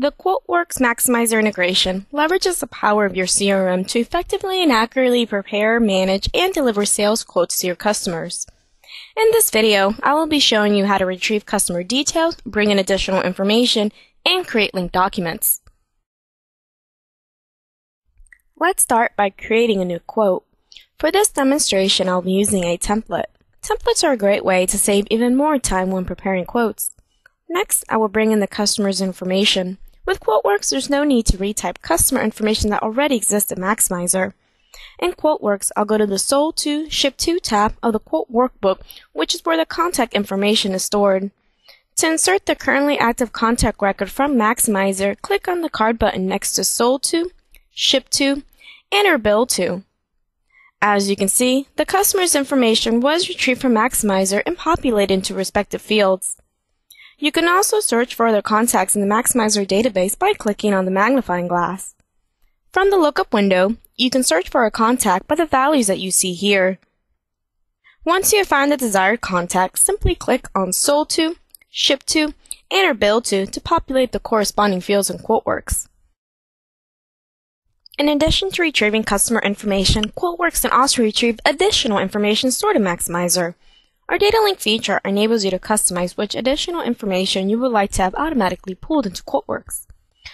The QuoteWerks Maximizer integration leverages the power of your CRM to effectively and accurately prepare, manage, and deliver sales quotes to your customers. In this video, I will be showing you how to retrieve customer details, bring in additional information, and create linked documents. Let's start by creating a new quote. For this demonstration, I'll be using a template. Templates are a great way to save even more time when preparing quotes. Next, I will bring in the customer's information. With QuoteWerks, there's no need to retype customer information that already exists in Maximizer. In QuoteWerks, I'll go to the Sold To, Ship To tab of the Quote Workbook, which is where the contact information is stored. To insert the currently active contact record from Maximizer, click on the card button next to Sold To, Ship To, and/or Bill To. As you can see, the customer's information was retrieved from Maximizer and populated into respective fields. You can also search for other contacts in the Maximizer database by clicking on the magnifying glass. From the lookup window, you can search for a contact by the values that you see here. Once you have found the desired contact, simply click on Sold To, Ship To, and/or Bill To populate the corresponding fields in QuoteWerks. In addition to retrieving customer information, QuoteWerks can also retrieve additional information stored in Maximizer. Our data link feature enables you to customize which additional information you would like to have automatically pulled into QuoteWerks.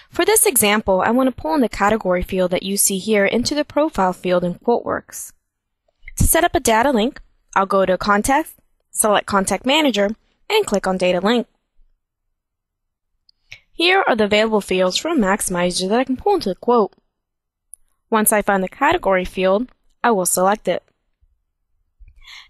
For this example, I want to pull in the category field that you see here into the profile field in QuoteWerks. To set up a data link, I'll go to Contact, select Contact Manager, and click on Data Link. Here are the available fields from Maximizer that I can pull into the quote. Once I find the category field, I will select it.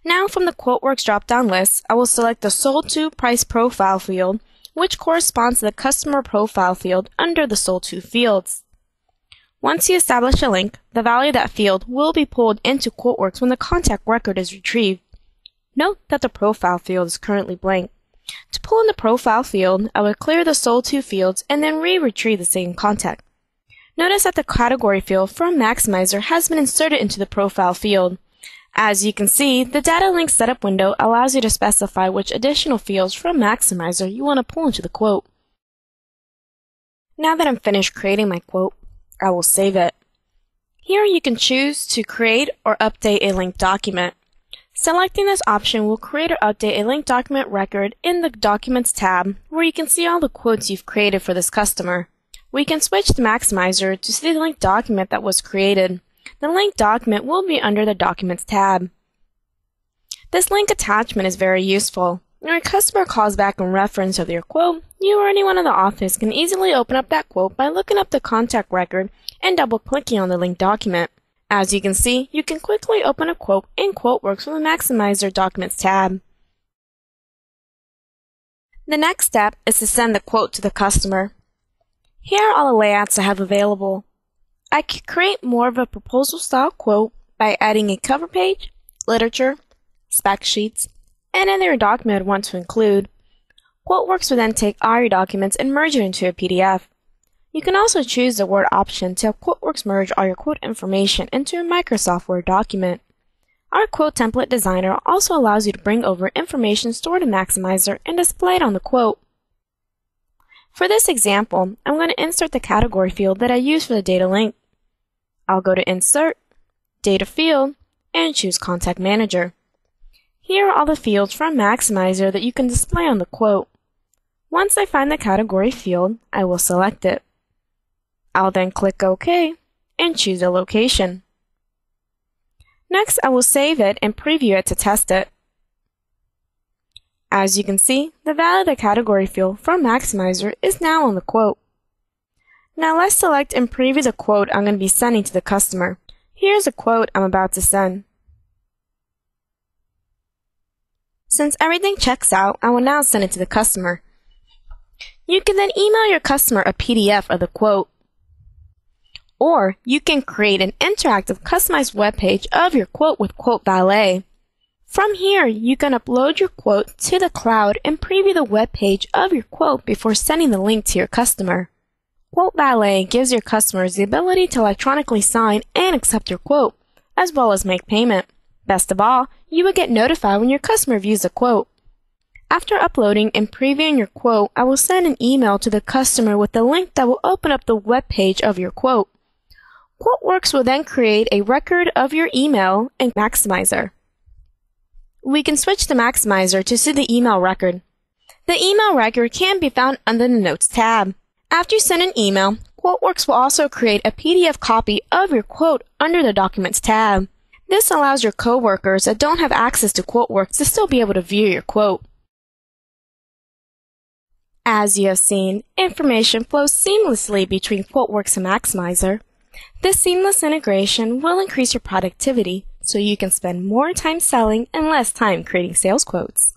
Now from the QuoteWerks drop-down list, I will select the Sold To Price Profile field, which corresponds to the Customer Profile field under the Sold To fields. Once you establish a link, the value of that field will be pulled into QuoteWerks when the contact record is retrieved. Note that the Profile field is currently blank. To pull in the Profile field, I will clear the Sold To fields and then re-retrieve the same contact. Notice that the category field from Maximizer has been inserted into the Profile field. As you can see, the Data Link Setup window allows you to specify which additional fields from Maximizer you want to pull into the quote. Now that I'm finished creating my quote, I will save it. Here you can choose to create or update a linked document. Selecting this option will create or update a linked document record in the Documents tab, where you can see all the quotes you've created for this customer. We can switch to Maximizer to see the linked document that was created. The linked document will be under the Documents tab. This link attachment is very useful. When a customer calls back in reference of your quote, you or anyone in the office can easily open up that quote by looking up the contact record and double-clicking on the linked document. As you can see, you can quickly open a quote in QuoteWerks from the Maximizer Documents tab. The next step is to send the quote to the customer. Here are all the layouts I have available. I can create more of a proposal-style quote by adding a cover page, literature, spec sheets, and any other document I want to include. QuoteWerks will then take all your documents and merge it into a PDF. You can also choose the Word option to have QuoteWerks merge all your quote information into a Microsoft Word document. Our Quote Template Designer also allows you to bring over information stored in Maximizer and display it on the quote. For this example, I'm going to insert the category field that I used for the data link. I'll go to Insert, Data Field, and choose Contact Manager. Here are all the fields from Maximizer that you can display on the quote. Once I find the category field, I will select it. I'll then click OK and choose a location. Next, I will save it and preview it to test it. As you can see, the value of the category field from Maximizer is now on the quote. Now let's select and preview the quote I'm going to be sending to the customer. Here's a quote I'm about to send. Since everything checks out, I will now send it to the customer. You can then email your customer a PDF of the quote. Or you can create an interactive customized web page of your quote with Quote Valet. From here, you can upload your quote to the cloud and preview the web page of your quote before sending the link to your customer. Quote Valet gives your customers the ability to electronically sign and accept your quote, as well as make payment. Best of all, you will get notified when your customer views the quote. After uploading and previewing your quote, I will send an email to the customer with the link that will open up the web page of your quote. QuoteWerks will then create a record of your email in Maximizer. We can switch to Maximizer to see the email record. The email record can be found under the Notes tab. After you send an email, QuoteWerks will also create a PDF copy of your quote under the Documents tab. This allows your coworkers that don't have access to QuoteWerks to still be able to view your quote. As you have seen, information flows seamlessly between QuoteWerks and Maximizer. This seamless integration will increase your productivity so you can spend more time selling and less time creating sales quotes.